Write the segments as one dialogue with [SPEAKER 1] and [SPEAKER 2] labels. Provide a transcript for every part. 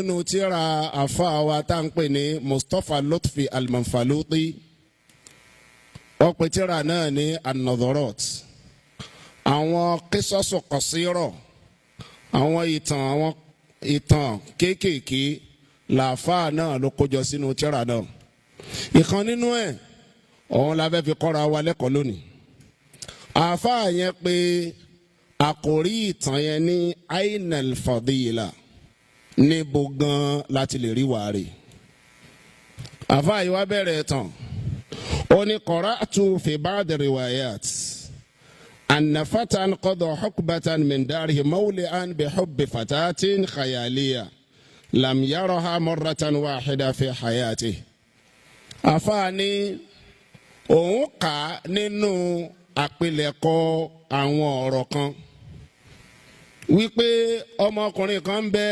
[SPEAKER 1] nínú tírà àfáà wa tá ń pè ní Mustapha Lutfi Al-Manfaluti wọ́n pè tírà náà ní An-Nadharat àwọn qisasu qasira àwọn ìtàn kéékèèké làáfáà náà ló kójọ sínú tírà náà. ìkan nínú ẹ̀ òun la fẹ́ fi kọ́ra wa lẹ́kọ̀ọ́ lónìí. àáfáà yẹn pé àkòrí ìtàn yẹn ní Ainal Fadila níbo gan láti lè rí wàrí. àáfàá yìí wá bẹ̀rẹ̀ tán ó ní qara'tu fi ba'd riwayat anna fatan qada hukbatan min darihi mawli'an bi hubbi fatatin khayaliya lam yaraha marratan wahida fi hayatihi. àáfàá ní òun kà nínú àpilẹ̀kọ àwọn ọ̀rọ̀ kan wípé ọmọkùnrin kan ń bẹ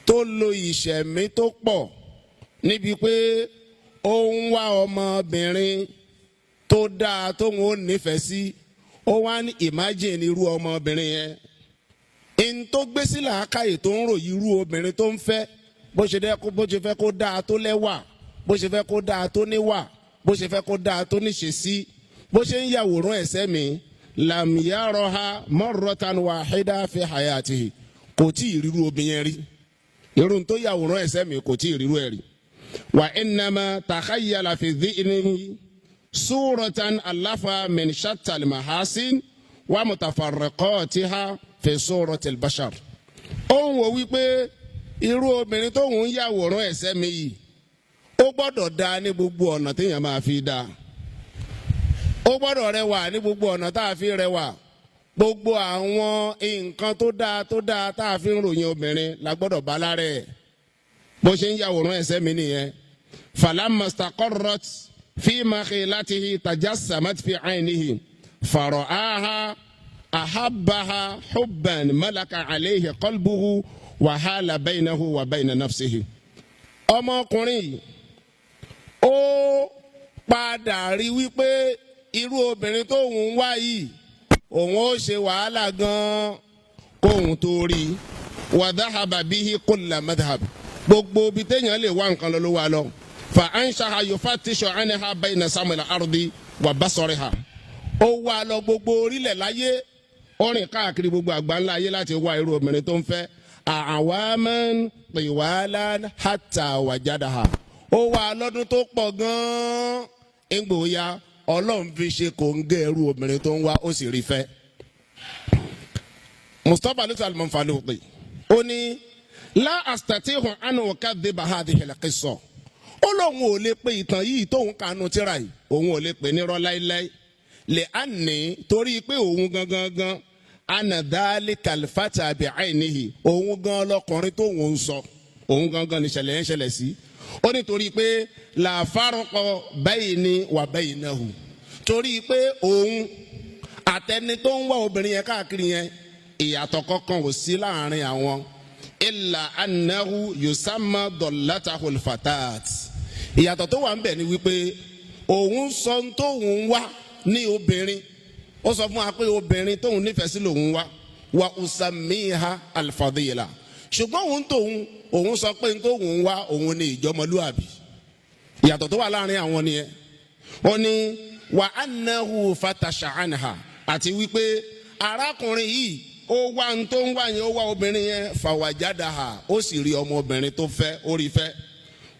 [SPEAKER 1] tó lo ìṣẹ̀mí tó pọ̀ níbi pé ó ń wá ọmọbìnrin tó dáa tóun ó nífẹ̀ẹ́ sí. ó wá ní imagine irú ọmọbìnrin yẹn in tó gbé sí làákàyè tó ń ròyìn irú obìnrin tó ń fẹ́ bó ṣe fẹ́ kó dáa tó lẹ́wà bó ṣe fẹ́ kó dáa tó níwà bó ṣe fẹ́ kó dáa tó níṣesí bó ṣe ń yàwòrán ẹ̀sẹ̀ mi lam yaraha marratan wahida fi hayatihi kò tí ì ríru obìnrin yẹn rí. irun tó yàwòrán ẹ̀sẹ̀ mi kò tí ì ríru ẹ̀ rí. wa innama takhayyala fi dhihnihi suratan allafa min shatta al-mahasin wa mutafarriqatiha fi surati al-bashar. ó ń wò wípé irú obìnrin tó ń yàwòrán ẹ̀sẹ̀ mi yìí ó gbọ́dọ̀ dáa ní gbogbo ọ̀nà téèyàn máa fi dáa. ó gbọ́dọ̀ rẹwà ní gbogbo ọ̀nà tá a fi rẹwà. gbogbo àwọn nǹkan tó dáa tá a fi ń ròyìn obìnrin la gbọ́dọ̀ bá lára ẹ̀. bó ṣe ń yàwòrán ẹ̀sẹ̀ mi nìyẹn. falamma istaqarrat fi makhilatihi tajassamat fi aynihi fara'aha ahabbaha hubban malaka alayhi qalbuhu wa hala baynahu wa bayna nafsihi. ọmọkùnrin yìí ó padà rí wípé irú obìnrin tó ń wá yìí òun ó ṣe wàhálà gan-an kóhun tó rí. wa dhahaba bihi kulla madhhab gbogbo ibi téèyàn lè wá nǹkan lọ ló wá lọ. fa anshaha yufattishu anha bayna samil ardi wa basariha. ó wá lọ gbogbo orílẹ̀ láyé ó rìn káàkiri gbogbo àgbáńlá ayé láti wá irú obìnrin tó ń fẹ́. a'waman tiwalan hatta wajadaha. ó wá lọ́dún tó pọ̀ gan-an ìgbòya ọlọ́run fi ṣe kòńgẹ́ ẹrú obìnrin tó ń wá ó sì rí fẹ́. Mustapha Lutfi Al-Manfaluti ó ní la astati'u an ukadhiba hadhihi al-qissa. ó lóun ò lè pe ìtàn yìí tóun kanu tíra yìí òun ò lè pè nírọ́ láíláí. lè á ní torí pé òun gangan ana dhalika al-fata bi'aynihi òun gan lọkùnrin tóun ń sọ òun gangan ní ìṣẹ̀lẹ̀ yẹn ṣẹlẹ̀ sí. ó ní torí pé la farqa bayni wa baynahu torí pé òun àtẹni tó ń wá obìnrin yẹn káàkiri yẹn ìyàtọ̀ kankan ò sí láàrin àwọn illa annahu yusamma dallatahu al-fatat. ìyàtọ̀ tó wà ń bẹ̀ ni wípé òun sọ tóun wá ní obìnrin ó sọ fún wa pé obìnrin tóun nífẹ̀ẹ́ sí lòun wá wa usammiha al-fadila ṣùgbọ́n òun sọ pé tóun wá òun ní ìjọmọlúàbí. ìyàtọ̀ tó wà láàrin àwọn nìyẹn. ó ní wa annahu fatasha anha àti wípé arákùnrin yìí ó wá ń tó ń wá yẹn ó wá obìnrin yẹn fawajadaha ó sì rí ọmọbìnrin tó fẹ́ ó rí fẹ́.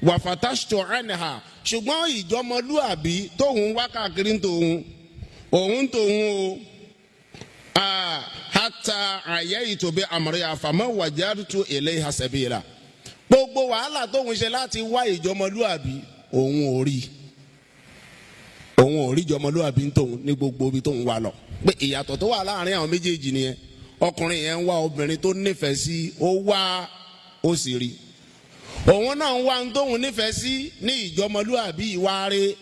[SPEAKER 1] wa fatashtu anha ṣùgbọ́n ìjọmọlúàbí tóun wá káàkiri tóun o hatta ayaitu bi amriha fama wajadtu ilayha sabila. gbogbo wàhálà tóun ṣe láti wá ìjọmọlúàbí òun ò rí ìjọmọlúàbí tóun ní gbogbo ibi tóun wà lọ. pé ìyàtọ̀ tó wà láàrin àwọn méjèèjì nìyẹn. ọkùnrin yẹn ń wá obìnrin tó nífẹ̀ẹ́ sí ó wá ó sì rí. òun náà ń wá tóun nífẹ̀ẹ́ sí ní ìjọmọlúàbí ìwà rẹ̀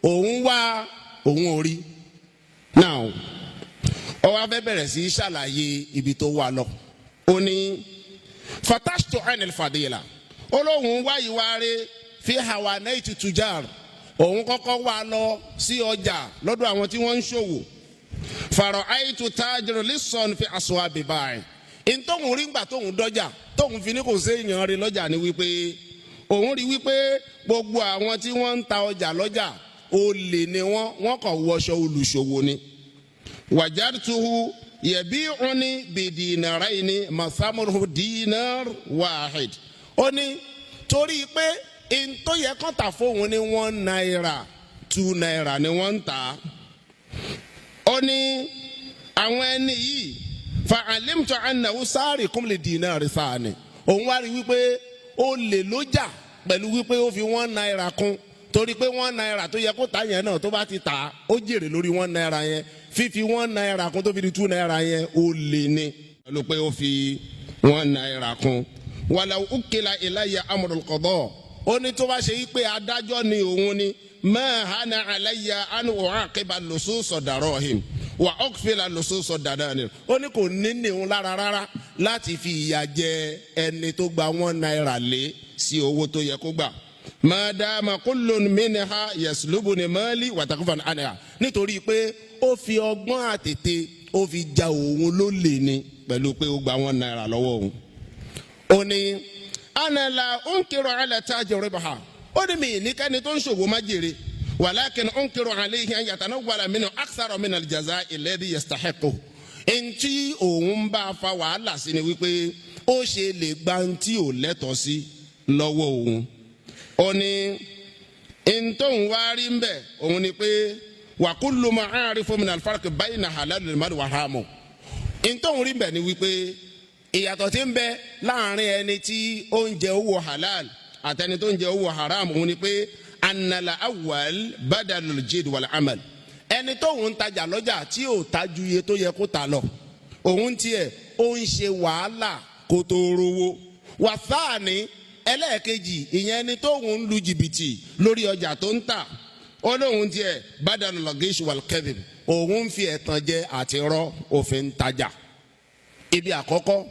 [SPEAKER 1] òun wá òun ò rí. now ó wá fẹ́ bẹ̀rẹ̀ sí ṣàlàyé ibi tó wà lọ. ó ní fatashtu anil fadila ó lóun wá ìwà rẹ̀ fi hawanaytu tujar òun kọ́kọ́ wá lọ sí ọjà lọ́dọ̀ àwọn tí wọ́n ń ṣòwò. fara'aytu tajiran lisan fi aswabi ba'i ìtòhùn rí ńgbà tóhùn dọ́jà tóhùn fi ní kò sí èèyàn rí lọ́jà ni wípé òun rí wípé gbogbo àwọn tí wọ́n ń ta ọjà lọ́jà olè ni wọ́n kàn wọṣọ olùṣòwò ni. wàjártuhu yabi'uni bidinarayni masamuhu dinar wahid. ó ní torí pé tó yẹ kán tà fóun ní $1 $2 ni wọ́n ń tà. ó ní àwọn ẹni yìí fa alimtu annahu sariqum li dinari thani. òun wá rí wípé ó lè lójà pẹ̀lú wípé ó fi $1 kún torí pé $1 tó yẹ kó tà yẹn náà tó bá ti tà ó jèrè lórí $1 yẹn fífi $1 kún tó fi di $2 yẹn ó lè ní pẹ̀lú pé ó fi $1 kún. walau ukila ilayya amrul qada. ó ní tó bá ṣe yí pé adájọ́ ni òun ni ma hana alayya an uaqiba lusus darahim wa uqfila lusus dadanir. ó ní kò ní òun lára rárá láti fi ìyà jẹ ẹni tó gba $1 lé sí owó tó yẹ kó gbà. madama kullun minha yaslubuni mali wa takfan anha. nítorí pé ó fi ọgbọ́n àtètè ó fi ja òun lólè ni pẹ̀lú pé ó gba $1 lọ́wọ́ òun. ó ní ana la unkiru ala tajribaha. ó ní mi ní kẹ́ni tó ń ṣòwò má jèrè walakin unkiru alayhi an yatanawwala minhu akthara min al-jazaa'i alladhi yastahiqu. ntí òun bá fa wàhálà sí ni wípé ó ṣe lè gba ntí ò lẹ́tọ̀ọ́ sí lọ́wọ́ òun. ó ní ntòun wá rí ń bẹ̀ òun ni pé wa kullu ma a'rifu min al-farq bayna halalil mali wa haramu. ntòun rí ń bẹ̀ ni wípé ìyàtọ̀ tí ń bẹ láàrin ẹni tí ó ń jẹ owó halal àtẹni tó ń jẹ owó haram òun ni pé annala awwal badalul jid wal amal. ẹni tó ń tajà lọ́jà tí ò tajú iye tó yẹ kó ta lọ òun tiẹ̀ ó ń ṣe wàhálà kó tó rówó. wàsáàní ẹlẹ́ẹ̀kejì ìyẹn ẹni tó ń lu jìbìtì lórí ọjà tó ń tà ó lóun tiẹ̀ badalul gish wal kadhib òun ń fi ẹ̀tàn jẹ àti rọ́ òfin tajà. ibi àkọ́kọ́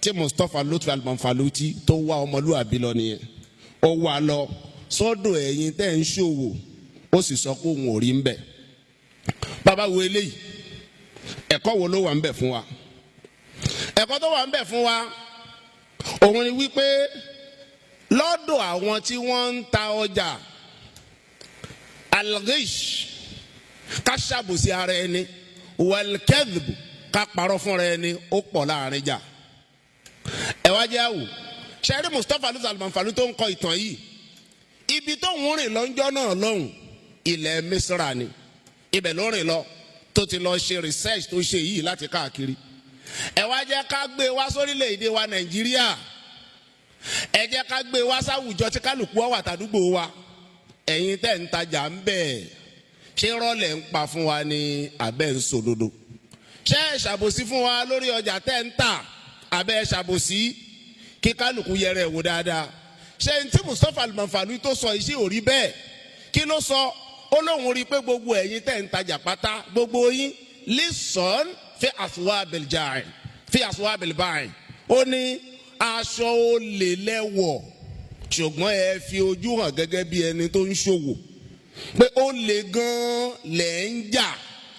[SPEAKER 1] tí Mustapha Lutfi Al-Manfaluti tó wá ọmọlúwàbí lọ nìyẹn. ó wá lọ sọ́dọ̀ ẹ̀yin tẹ́ ń ṣòwò ó sì sọ pé òun ò rí ń bẹ̀. bàbá wo eléyìí ẹ̀kọ́ wo ló wà ń bẹ̀ fún wa? ẹ̀kọ́ tó wà ń bẹ̀ fún wa òun ni wípé lọ́dọ̀ àwọn tí wọ́n ń ta ọjà al-ghish ká ṣàbòsí ara ẹni wal-kadhb ká parọ́ fúnra ẹni ó pọ̀ láàrin jà. ẹ wá jẹ́ àwò ṣẹ́rí Mustapha Lutfi Al-Manfaluti tó ń kọ ìtàn yìí ibi tó ń rìn lọ́njọ́ náà lọ́hùn ilẹ̀ Misra ni ibẹ̀ ló rìn lọ tó ti lọ ṣe research tó ṣe yìí láti káàkiri. ẹ wá jẹ́ ká gbé wá sórílẹ̀-èdè wa Nàìjíríà ẹ jẹ́ ká gbé wá sáwùjọ tí kálukú wà tàdúgbò wa. ẹ̀yin tẹ́ ń tajà ń bẹ̀ ṣé rọ́lẹ̀ ń pa fún wa ní abẹ́ ń sòdodo? ṣé ẹ ṣàbòsí fún wa lórí ọjà tẹ́ ń tà abẹ́ ẹ ṣàbòsí? kí kálukú yẹrẹ wò dáadáa. ṣé n tí Mustapha Al-Manfaluti tó sọ iṣẹ́ ò rí bẹ́ẹ̀? kí ló sọ? ó lóun rí i pé gbogbo ẹ̀yin tẹ́ ń tajà pátá gbogbo yín lison fi aswabil ja'i fi aswabil ba'i. ó ní aṣọ olè lẹ́wọ̀ ṣùgbọ́n ẹ fi ojú hàn gẹ́gẹ́ bí ẹni tó ń ṣòwò pé ó lè gan-an lẹ̀ ń jà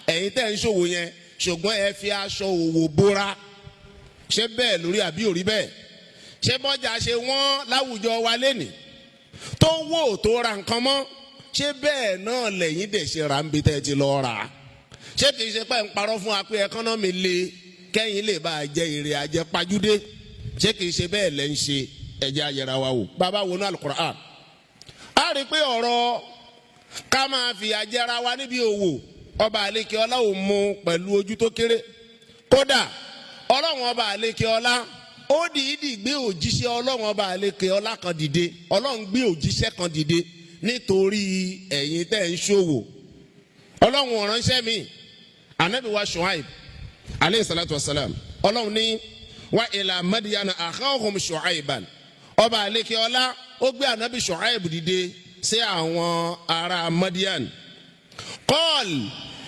[SPEAKER 1] ẹ̀yin tẹ́ ń ṣòwò yẹn ṣùgbọ́n ẹ fi aṣọ òwò bóra. ṣé bẹ́ẹ̀ lórí àbí ò rí bẹ́ẹ̀? ṣé bọ́jà ṣe wọ́n láwùjọ wa lénìí tó wò tó ra nǹkan mọ́ ṣé bẹ́ẹ̀ náà lẹ́yìn dẹ̀ ṣe ra ń bi tẹ́ ti lọ rà? ṣé kìí ṣe pé ń parọ́ fún wa pé ẹkọ́nọ́mì le kẹ́yìn lè bá a jẹ èrè àjẹ pajúdé? ṣé kìí ṣe bẹ́ẹ̀ lẹ́ ń ṣe? ẹ̀jẹ̀ ayẹra wa wò. bàbá wo ní Al-Qur'an a rí i pé ọ̀rọ̀ ká máa fi àjẹra wa níbi òwò ọba àlekè ọlá ò mú pẹ̀lú ojú tó kéré. kódà ọlọ́run ọba àlekè ọlá ó dìídì gbé òjíṣẹ́ ọlọ́run ọba àlekè ọlá kan dìde. ọlọ́run gbé òjíṣẹ́ kan dìde nítorí ẹ̀yin tẹ́ ń ṣòwò. ọlọ́run ò ránṣẹ́ mi anabi wa Shuaib aleyhi salatu wa salam. ọlọ́run ní wa ila Madyana akhahum Shuaiban. ọba àlekè ọlá ó gbé anabi Shuaib dìde sí àwọn ará Madyan. kọ́ọ̀lù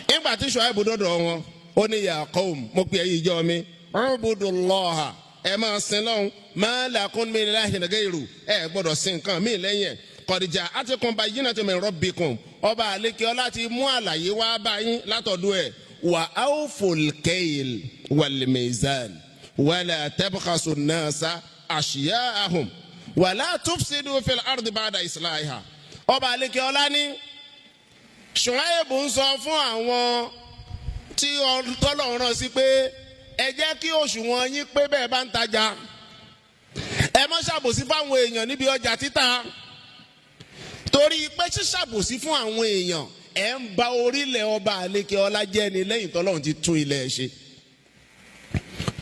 [SPEAKER 1] nígbà tí Shuaib dọ́dọ̀ wọn ó ní ya qawm mo pe ẹ̀yin ìjọ mi ubudullaha ẹ máa sin lọ́hùn ma lakum min ilahin ghayru ẹ gbọ́dọ̀ sin nǹkan mí lẹ́yìn ẹ̀ qad ja'atkum bayyinatun min rabbikum. ọba àlekè ọlá ti mú àlàyé wá báyìí látọ̀dọ̀ ẹ̀ wa awful kayl wal mizan wala tabkhasu an-nasa ashya'ahum wala tufsidu fil ardi ba'da islahiha. ọba àlekè ọlá ní Ṣuaibu ń sọ fún àwọn tí Ọlọ́run rán sí pé ẹ jẹ́ kí òṣùwọ̀n yín pé bẹ́ẹ̀ bá ń tajà, ẹ má ṣàbòsí fáwọn èèyàn níbi ọjà títà, torí pé ṣíṣàbòsí fún àwọn èèyàn ẹ ń ba orílẹ̀ ọba àlekè ọlá jẹ́ ni lẹ́yìn tọ́lọ́run ti tún ilẹ̀ ṣe.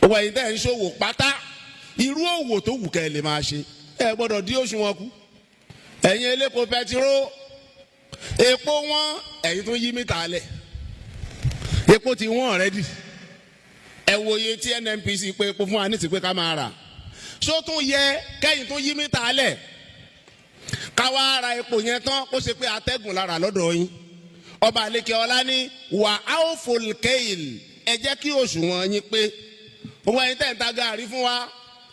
[SPEAKER 1] òwò ẹ̀yin tẹ́ ń ṣòwò pátá, irú òwò tó wù kẹ́ ẹ lè máa ṣe, ẹ gbọ́dọ̀ dí òṣùwọ̀n kù. ẹ̀yin elépo pẹtiró, epo wọn ẹ̀yin tó yí mítà lẹ̀, epo ti wọ́n already. ẹ wo iye tí NNPC pé epo fún wa ní ti pé ká máa rà, ṣó tún yẹ kẹ́yìn tó yí mítà lẹ̀ ká wá ra epo yẹn tán kó ṣe pé atẹ́gùn lára lọ́dọ̀ yín. ọba àlekè ọlá ní wà áwòfòl kéèl, ẹ jẹ́ kí òṣùwọ̀n yín pé. òun ẹ̀yin tẹ́ ń ta gàrí fún wa,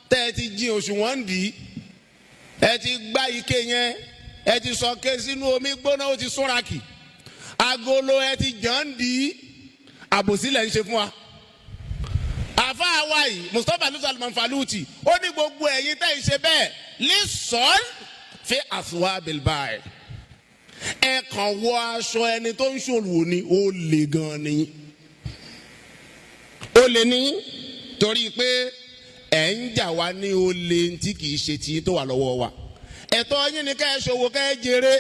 [SPEAKER 1] tẹ́ ẹ ti jí òṣùwọ̀n ń dì í, ẹ ti gbá ike yẹn, ẹ ti sọ ké sínú omi gbóná, ó ti súnra kì, agolo ẹ ti jàn ń dì í, àbòsí lẹ̀ ń ṣe fún wa. àfáà wa yìí Mustapha lùsàlù mọ̀nfàlùtì ó ní gbogbo ẹ̀yin tẹ́ ń ṣe bẹ́ẹ̀ lẹ́sọ̀ọ́n fi àfùwà bilbai, ẹ kàn wọ aṣọ ẹni tó ń ṣòwò ni ó le gan ni, ó le ní, torí pé ẹ ń jà wá ní ó le tí kì í ṣe tí tó wà lọ́wọ́ wa. ẹ̀tọ́ yín ni ká ẹ ṣòwò ká ẹ jèrè,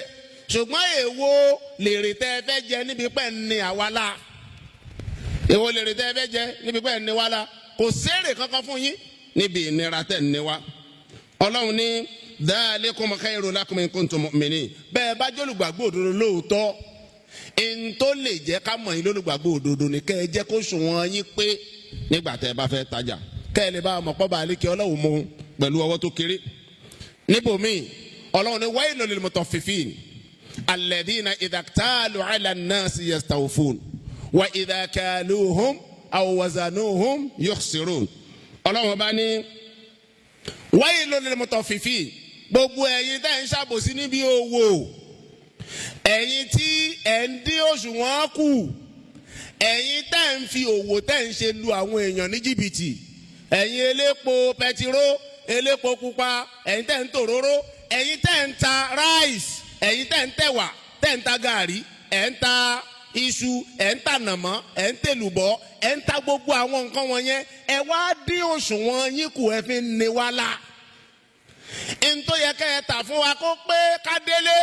[SPEAKER 1] ṣùgbọ́n èwo lèrè tẹ́ ẹ fẹ́ jẹ níbi pẹ́ ní àwa la, èwo lèrè tẹ́ ẹ fẹ́ jẹ níbi pẹ́ ní wa la, kò sérè kankan fún yín níbi ìnira tẹ́ ní wa. Ọlọ́run ní dhalikum khairun lakum in kuntum mu'minin, bẹ́ẹ̀ bá jẹ́ olùgbàgbọ́ òdodo lóòótọ́, ẹni tó lè jẹ́ ká mọ̀ yín lólùgbàgbọ́ òdodo ni kẹ́ ẹ jẹ́ kó ṣùwọ̀n yín pé nígbà tẹ́ ẹ bá fẹ́ tajà, kẹ́ ẹ lè bá ọmọ pọ́ba àlékè Ọlọ́run mú pẹ̀lú ọwọ́ tó kéré. níbòmíì Ọlọ́run ní waylun lil mutaffifin alladhina idha iktalu ala an-nasi yastawfun wa idha kaluhum aw wazanuhum yukhsirun. Ọlọ́run bá ní waylun lil mutaffifin, gbogbo ẹ̀yin tẹ́ ń ṣàbòsí níbi òwò, ẹ̀yin tí ẹ̀ ń dín òṣùwọ̀n kù, ẹ̀yin tẹ́ ń fi òwò tẹ́ ń ṣe lu àwọn èèyàn ní jìbìtì, ẹ̀yin elépo pẹtiró, elépo pupa, ẹ̀yin tẹ́ ń tòróró, ẹ̀yin tẹ́ ń ta ráìsì, ẹ̀yin tẹ́ ń tẹ̀wà, tẹ́ ń ta gàrí, ẹ̀ ń ta iṣu, ẹ̀ ń ta nàmọ́, ẹ̀ ń tèlùbọ́, ẹ̀ ń ta gbogbo àwọn nǹkan wọ̀nyẹn, ẹ wá dín òṣùwọ̀n yín kù, ẹ fi ń ní wá la. ntó yẹ kẹ́ ẹ tà fún wa kó pé ká délé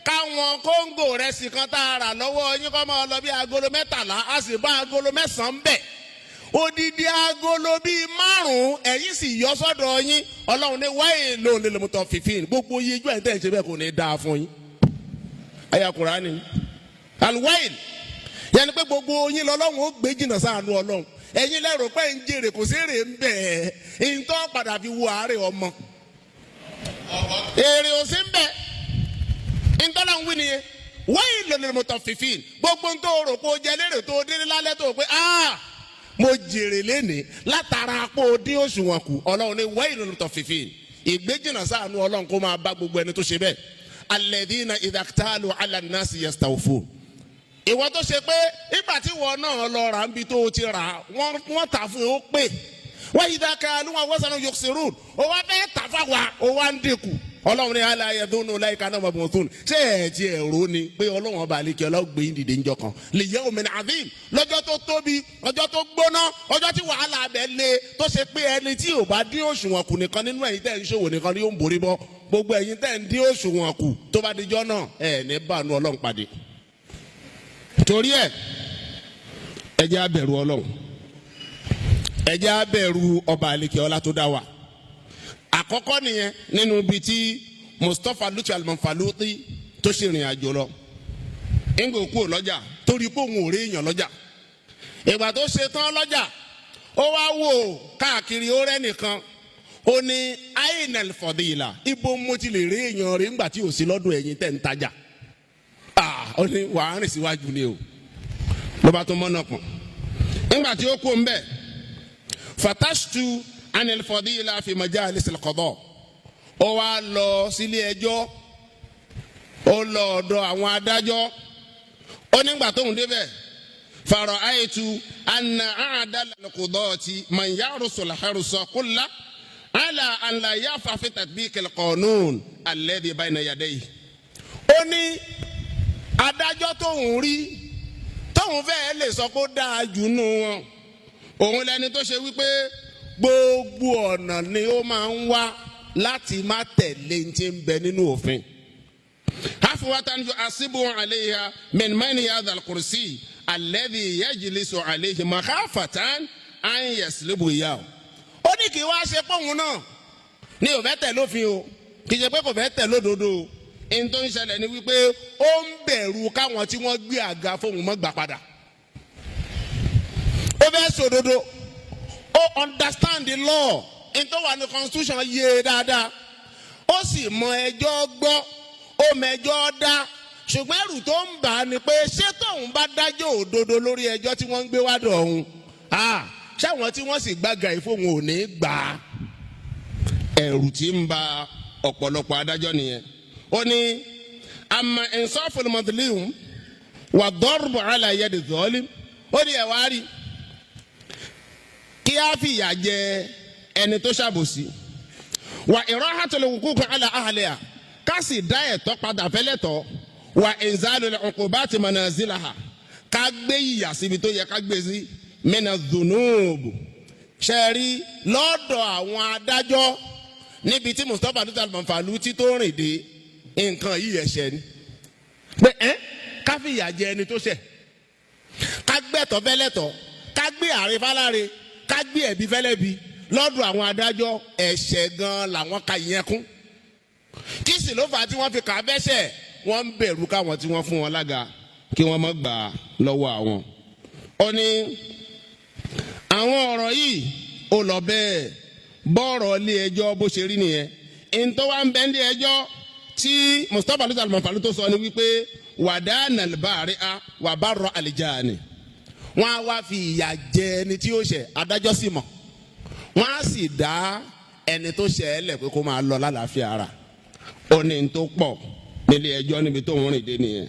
[SPEAKER 1] káwọn kóńgò rẹ̀ sì kan tá a rà lọ́wọ́ yín kọ́ máa lọ bí agolo 13, a sì bá agolo 9 bẹ̀, odidi agolo bíi 5 ẹ̀yin sì yọ sọ́dọ̀ yín. Ọlọ́run ní waylun lil mutaffifin, gbogbo yíjú ẹ̀ tẹ́ ẹ̀ ṣe bẹ́ẹ̀ kò ní dáa fún yín. àyá Kùránì alwayl yẹn ni pé gbogbo yín lọ́lọ́run ó gbé jìnnà sáànù Ọlọ́run, ẹ̀yin lẹ́rù pé ń jèrè kò sí èrè ń bẹ̀ ẹ̀ ń tọ́ padà fi wo àárẹ̀ ọmọ, èrè ò sí ń bẹ̀ ntọ́lá ń wí nìyẹn. waylun lil mutaffifin, gbogbo ń tó rò pé o jẹ lérè tó délé lálẹ́ tó pé mo jèrè lénìí látara pé o dín òṣùwọ̀n kù. Ọlọ́run ní waylun lil mutaffifin, ìgbéjìnà sáànù Ọlọ́run kó máa bá gbogbo ẹni tó ṣe bẹ́ẹ̀. alladhina idha iktalu ala an-nasi yastawfun, ìwọ tó ṣe pé ìgbà tí wọn náà lọ rà níbi tó o ti rà wọ́n tà fún ó pè, wa idha kaluhum aw wazanuhum yukhsirun, ó wá fẹ́ tà fáwa ó wá ń dínkù. Ọlọ́run ní ala yadhunnu ulaika annahum mab'uthun, ṣé ẹ̀ ti ẹ̀rọ ni pé Ọlọ́run ọba àlekè Ọlá gbé yín dìde ńjọ́ kan li yawmin adhim, lọ́jọ́ tó tóbi, ọjọ́ tó gbóná, ọjọ́ tí wàhálà abẹ le, tó ṣe pé ẹni tí ò bá dín òṣùwọ̀n kù nìkan nínú ẹ̀yin tẹ́ ń ṣòwò nìkan ni yóò ń borí bọ́, gbogbo ẹ̀yin tẹ́ ń dín òṣùwọ̀n kù tó bá dijọ́ náà ẹ̀ ní bánu Ọlọ́run pàdé. torí ẹ jẹ́ á bẹ̀rù Ọlọ́run, ẹ jẹ́ á bẹ̀rù ọba àlekè Ọlá tó dá wa. àkọ́kọ́ nìyẹn nínú ibi tí Mustapha lùsàlù mọ̀nfàlùtì tó ṣe ìrìn àjò lọ, ńgbò kú lọ́jà torí pé òun ò rí èèyàn lọ́jà. ìgbà tó ṣe tán lọ́jà ó wá wò káàkiri ó rẹ́ nìkan, ó ní ainel fadila, ibo mo ti lè rí èèyàn rí ńgbà tí ò sí lọ́dún ẹ̀yin tẹ̀ ń tajà. ó ní wàá rìn síwájú ni o, ló bá tó mọ́nà pọ̀n. ńgbà tí ó kú ń bẹ̀ fatashtu anil fadila fi majalis al-qada, ó wá lọ sílé ẹjọ́, ó lọ ọ̀dọ̀ àwọn adájọ́, ó nígbà tóun débẹ̀ فرأيت أن أعدل القضاة من يعرس الحرس كله على أن لا يقع في تطبيق القانون الذي بين يديه. ó ní adájọ́ tóun rí tóun fẹ́ẹ́ lè sọ kó dáa jù nù wọn òun lẹni tó ṣe wípé gbogbo ọ̀nà ni ó máa ń wá láti má tẹ̀lé tí ń bẹ nínú òfin. hafuwatan yu'asibu alayha min mani hadha al-kursi alladhi yajlisu alayhi makhafatan an yaslubu iyahu. ó ní kí wá ṣe pọ́hùn náà ní ò fẹ́ tẹ̀ lófin o kì í ṣe pé kò fẹ́ tẹ̀ lódodo o. ẹni tó ń ṣẹlẹ̀ ni wípé ó ń bẹ̀rù káwọn tí wọ́n gbé àga fóun mọ́ gbà padà. ó fẹ́ sòdodo ó understand the law ẹni tó wà ní constitution yé dáadáa ó sì mọ ẹjọ́ gbọ́ ó mẹjọ́ dá ṣùgbọ́n ẹ̀rù tó ń bà á ni pé ṣé tóun bá dájọ́ òdodo lórí ẹjọ́ tí wọ́n ń gbé wá dọ̀ ọ̀hún ṣáwọn tí wọ́n sì gbága ìfowópamọ́ ò ní gbà á. ẹ̀rù tí ń ba ọ̀pọ̀lọpọ̀ adájọ́ nìyẹn. ó ní àmà insaful madlum wà darbu ala yadi zalim. ó ní ẹ̀ wá rí kí á fìyà jẹ ẹni tó ṣàbòsí wà irahatul huquq ala ahliha ká sì dá ẹ̀tọ́ padà fẹ́lẹ́tọ̀ wà inzalul uqubati manazilaha ká gbé ìyà síbi tó yẹ ká gbé sí mina dhunub. ṣẹ́ẹ̀rí lọ́dọ̀ àwọn adájọ́ níbi tí Mustapha Duterte Al-Manfalu tí tó rìn dé nǹkan yìí ẹ̀ṣẹ̀ ni pé ká fìyà jẹ ẹni tó ṣẹ̀ ká gbẹ̀tọ̀ fẹ́lẹ́tọ̀ ká gbé àre fáláre ká gbé ẹ̀bí fẹ́lẹ́bí lọ́dọ̀ àwọn adájọ́ ẹ̀ṣẹ̀ gan làwọn ka ìyẹn kún. kí sì ló fà á tí wọ́n fi kà á bẹ́ṣẹ̀ wọ́n ń bẹ̀rù káwọn tí wọ́n fún wọn lága kí wọ́n má gbà á lọ́wọ́ àwọn. ó ní àwọn ọ̀rọ̀ yìí ó lọ bẹ́ẹ̀ bọ́ọ̀rọ̀ ilé ẹjọ́ bó ṣe rí nìyẹn. ìntọ́ wa ń bẹ ilé ẹjọ́ tí Mustapha Duterte Al-Manfalu tó sọ ni wípé wàdà nàlbàárẹ̀ a wà bá rọ àlìjáàní. wọ́n á wá fi ìyà jẹ ẹni tí ó ṣẹ̀ adájọ́ sì mọ̀ wọ́n á sì dá ẹni tó ṣẹ̀ ẹ́ lẹ̀ pé kó máa lọ lálàáfíà ara. ó ní n tó pọ̀ nílé ẹjọ́ níbi tó ń rìn dé nìyẹn.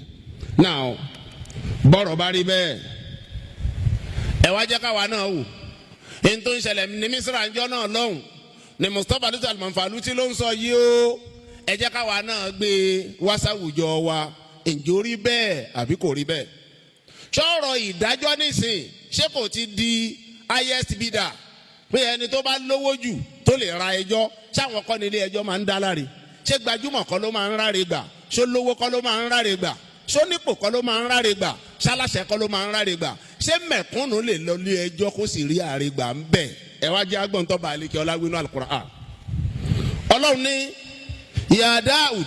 [SPEAKER 1] now bọ́rọ̀ bá rí bẹ́ẹ̀ ẹ wá jẹ́ káwa náà wò n tó ń ṣẹlẹ̀ ní Mísírà ńjọ́ náà lọ́hùn ní Mustapha Duterte Al-Manfalu tí ló ń sọ yìí ó ẹ jẹ́ káwa náà gbé wáṣáwùjọ wa ǹjẹ́ ó rí bẹ́ẹ̀ àbí kò rí bẹ́ẹ̀. sọ̀rọ̀ ìdájọ́ nísìn ṣé kò ti di highest bidder pé ẹni tó bá lówó jù tó lè ra ẹjọ́ ṣáwọn kọ́ ní ilé ẹjọ́ máa ń dá láre ṣé gbajúmọ̀ kọ́ ló máa ń ráre gbà ṣó lówó kọ́ ló máa ń ráre gbà ṣó nípò kọ́ ló máa ń ráre gbà ṣaláṣẹ kọ́ ló máa ń ráre gbà ṣé mẹ̀kúnnù lè lọ ilé ẹjọ́ kó sì rí àre gbà ń bẹ̀. ẹ wá jẹ́ agbọ̀ntọ́ bá alẹ́ kí ọlágbínú Al-Qur'an. ọlọ́run ní ya Dáúd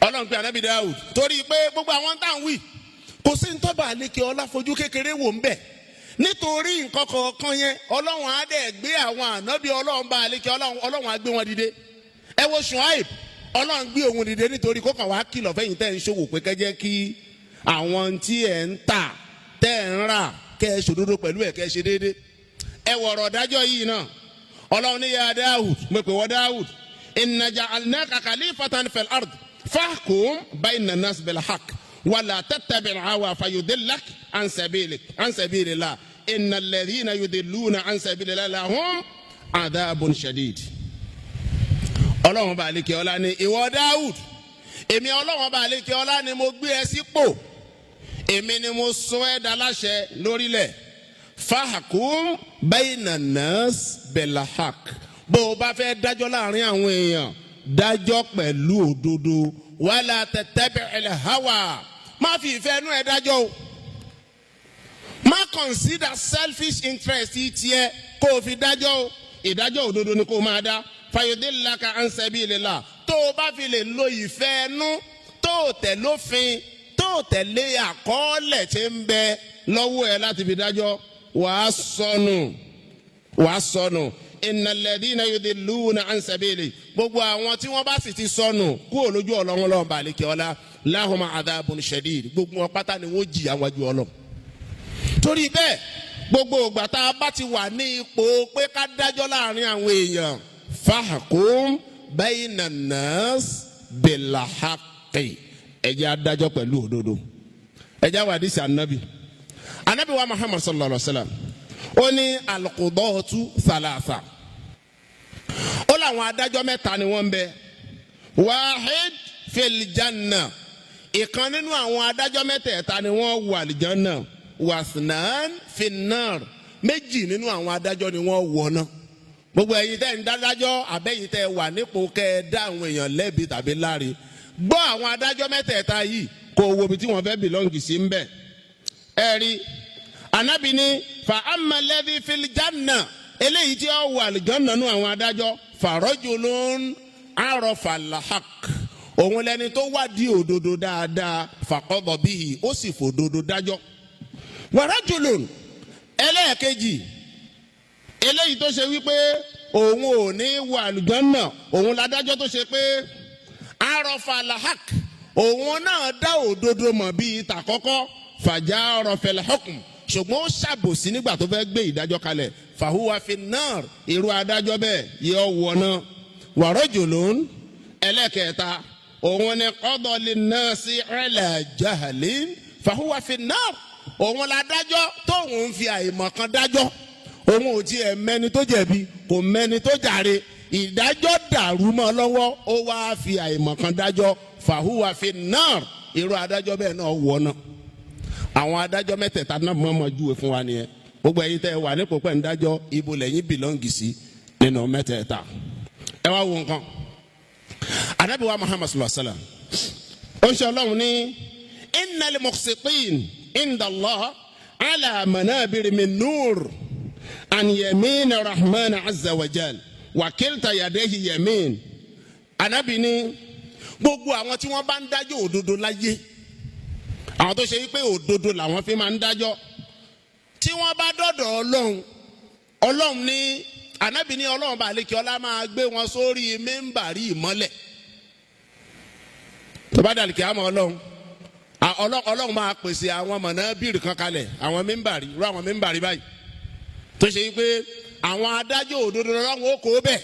[SPEAKER 1] ọlọ́run pé ànábì Dáúd torí pé gbogbo àwọn táwọn wí kò sí ní tọ́ba àlékè ọlá fojú kékeré wò ń bẹ̀ nítorí nǹkan kọ̀ọ̀kan yẹn ọlọ́run á dẹ̀ gbé àwọn ànábì ọlọ́run bá àlékè ọlọ́run á gbé wọn dìde. ẹ wo Ṣuaib ọlọ́run gbé òun dìde nítorí kó kàn wá kìlọ̀ fẹ́yìn tẹ́ ń ṣòwò pé kẹ́jẹ́ kí àwọn tí ẹ̀ ń tà tẹ́ ẹ̀ ń rà kẹ́ ẹ ṣòdodo pẹ̀lú ẹ̀ kẹ́ ẹ ṣe déédé. ẹ wọ̀rọ̀ dájọ́ yìí náà ọlọ́run ní ya Dáúd mo pè wọ́ Dáúd inna ja'alnaka khalifatan fil ard fahkum bayna an-nas bil haqq wala tattabi' al-hawa fayudillak an sabilillah innal ladhina yudilluna an sabilillahi lahum adhabun shadid. ọlọ́run bá lékè ọlá ní ìwọ Dáúd èmi ọlọ́run bá lékè ọlá ni mo gbé ẹ sípò èmi ni mo sọ ẹ́ daláṣẹ lórílẹ̀ fahkum bayna an-nas bil haqq bó o bá fẹ́ dájọ́ láàrin àwọn èèyàn dájọ́ pẹ̀lú òdodo wala tattabi'il hawa má fi ìfẹ́ inú ẹ dájọ́ o má consider selfish interest tiẹ̀ kó o fi dájọ́ o ìdájọ́ òdodo ni kó o máa dá fayudillaka an sabilillah tó o bá fi lè lo ìfẹ́ inú tó o tẹ̀ lófin tó o tẹ̀lé àkọọ́lẹ̀ tí ń bẹ lọ́wọ́ ẹ láti fi dájọ́ wàá sọnù innal ladhina yudilluna an sabili gbogbo àwọn tí wọ́n bá sì ti sọnù kúrò lójú Ọlọ́run lọ́wọ́ balẹ̀kẹ́ ọlá lahum adhabun shadid gbogbo wọn pátá ni wọ́n jìyà wájú Ọlọ́run. torí bẹ́ẹ̀ gbogbo ìgbà tá a bá ti wà ní ipò pé ká dájọ́ láàrin àwọn èèyàn fahkum bayna nas bil haqqi ẹ jẹ́ adájọ́ pẹ̀lú òdodo. ẹ jẹ́ wàdí sí ànábì anabi wa Muhammad sallallahu alaihi wasallam ó ní al-qudatu thalatha ó láwọn adájọ́ mẹ́ta ni wọ́n ń bẹ wahid fil janna ìkan nínú àwọn adájọ́ mẹ́tẹ̀ẹ̀ta ni wọ́n wọ àlìjánná wasnan fin nar méjì nínú àwọn adájọ́ ni wọ́n wọ̀ náà gbogbo ẹ̀yin tẹ́ ń dádájọ́ àbẹ́yìn tẹ́ wà nípò kẹ́ ẹ dá àwọn èèyàn lẹ́bi tàbí láre gbọ́ àwọn adájọ́ mẹ́tẹ̀ẹ̀ta yìí kò wo ibi tí wọ́n fẹ́ bìlọ́ǹgì sí ń bẹ̀ ẹ rí anabi ní fa amma alladhi fil janna eléyìí tí ó wọ àlìjánná nínú àwọn adájọ́ fa rajulun arafa al-haqq òun lẹni tó wádìí òdodo dáadáa faqada bihi ó sì fòdodo dájọ́ wa rajulun ẹlẹ́ẹ̀kejì eléyìí tó ṣe wípé òun ò ní wà àlùjànnà òun ládájọ́ tó ṣe pé arafa al-haqq òun náà dá òdodo mọ̀ bíi tàkọ́kọ́ fajara fil hukm ṣùgbọ́n ó ṣàbòsí nígbà tó fẹ́ gbé ìdájọ́ kalẹ̀ fahuwa fin nar irú adájọ́ bẹ́ẹ̀ yọ wọ̀nà wa rajulun ẹlẹ́kẹta òun ni qada linnasi ala jahlin fahuwa fin nar òun ládájọ́ tóun fi àìmọ̀kan dájọ́ òun ò tiẹ̀ mẹ́ni tó jẹ̀bi kò mẹ́ni tó jàre ìdájọ́ dàrú mọ́ lọ́wọ́ ó wá fi àìmọ̀kan dájọ́ fahuwa fin nar irú adájọ́ bẹ́ẹ̀ náà wọ̀nà àwọn adájọ́ mẹ́tẹ̀ẹ̀ta náà mọ̀ júwe fún wa nìyẹn gbogbo ẹ̀yin tẹ́ wà nípò pẹ́ ń dájọ́ ibo lẹ́yìn bìlọ́ǹgì sí nínú mẹ́tẹ̀ẹ̀ta ẹ wá wo nǹkan anabi wa Muhammad sallallahu alaihi wasallam ó ń ṣe ọlọ́run ní innal muqsitin inda Allah ala manabir min nur an yamin rahman azza wa jal wa kilta yadayhi yamin anabi ní gbogbo àwọn tí wọ́n bá ń dájọ́ òdodo láyé àwọn tó ṣe wípé òdodo làwọn fi máa ń dájọ́ tí wọ́n bá dọ̀dọ̀ ọlọ́run ní anabi ní ọlọ́run bá lékè ọlá máa gbé wọn sórí mẹ́ńbàrí ìmọ́lẹ̀ tó bá dàlùkì àmọ́ ọlọ́run máa pèsè àwọn mọ̀nàbírì kan kalẹ̀ àwọn mẹ́ńbàrí irú àwọn mẹ́ńbàrí báyìí tó ṣe wípé àwọn adájọ́ òdodo ọlọ́run ó kó bẹ̀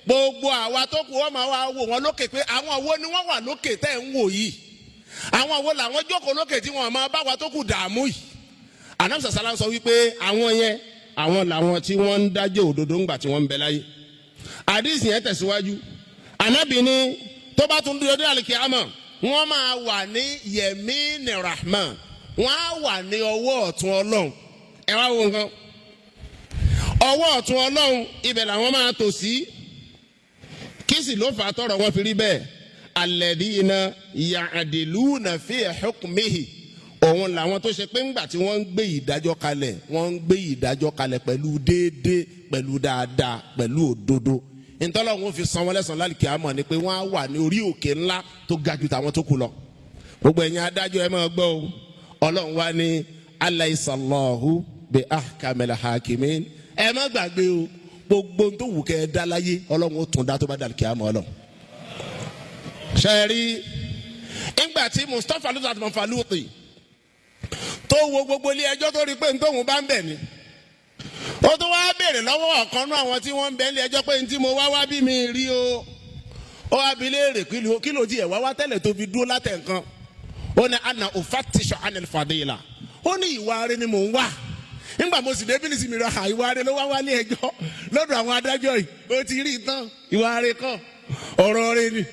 [SPEAKER 1] gbogbo àwa tó kù wọ́n máa wá wò wọ́n lókè pé àwọn wo ni wọ́n wà lókè tẹ́ ń wò yìí àwọn wo làwọn jókòó lókè tí wọ́n máa bá wa tó kù dààmú yìí anamsa salam sọ wípé àwọn yẹn àwọn làwọn tí wọ́n ń dájọ́ òdodo ńgbà tí wọ́n ń bẹ láyé àdìsí yẹn tẹ̀síwájú anabi ní tó bá tún dúró dé àlìkíyàmá wọ́n máa wà ní yẹmíní rahman wọ́n á wà ní ọwọ́ ọ̀tún ọlọ́run ẹ wá wo nǹkan ọwọ́ ọ̀tún ọlọ́run ibẹ̀ làwọn máa tò sí kí sì ló fà á tọrọ wọn fi rí bẹ́ẹ̀ alladhina ya'diluna fi hukmihi òun làwọn tó ṣe pé ńgbà tí wọ́n ń gbé ìdájọ́ kalẹ̀ wọ́n ń gbé ìdájọ́ kalẹ̀ pẹ̀lú déédéé pẹ̀lú dáadáa pẹ̀lú òdodo ntọ́lọ́run fi san wọ́n lẹ́san lálùkì àmọ́ ni pé wọ́n á wà ní orí òkè ńlá tó ga jù tàwọn tó kù lọ gbogbo ẹ̀yin adájọ́ ẹ máa gbọ́ o ọlọ́run wá ní alayhisallahu bi ahkamil hakimin ẹ má gbàgbé o gbogbo tó wù kẹ́ ẹ dá láyé ọlọ́run ó tún dá tó bá dàlùkì àmọ́ ọlọ́run ṣẹ́ẹ̀rí ńgbà tí Mustapha lùtà tó fà lùtì tó wo gbogbo ilé ẹjọ́ tó rí pé ntòhún bá ń bẹ̀ ni ó tún wá béèrè lọ́wọ́ ọ̀kan náà àwọn tí wọ́n ń bẹ ilé ẹjọ́ pé ntí mo wá bí mi rí o ó wá bi léèrè kí ló di ẹ̀ wá tẹ́lẹ̀ tó fi dúró látẹ̀ nǹkan ó ní ana ufattishu anil fadila ó ní ìwà rẹ ni mò ń wá nígbà mo sì débìlì sí mi rà ìwà rẹ ló wá wálé ẹjọ́ lọ́dọ̀ àwọn adájọ́ yìí ó ti rí tán ìwà rẹ kọ́ ọ̀rọ̀ rẹ ni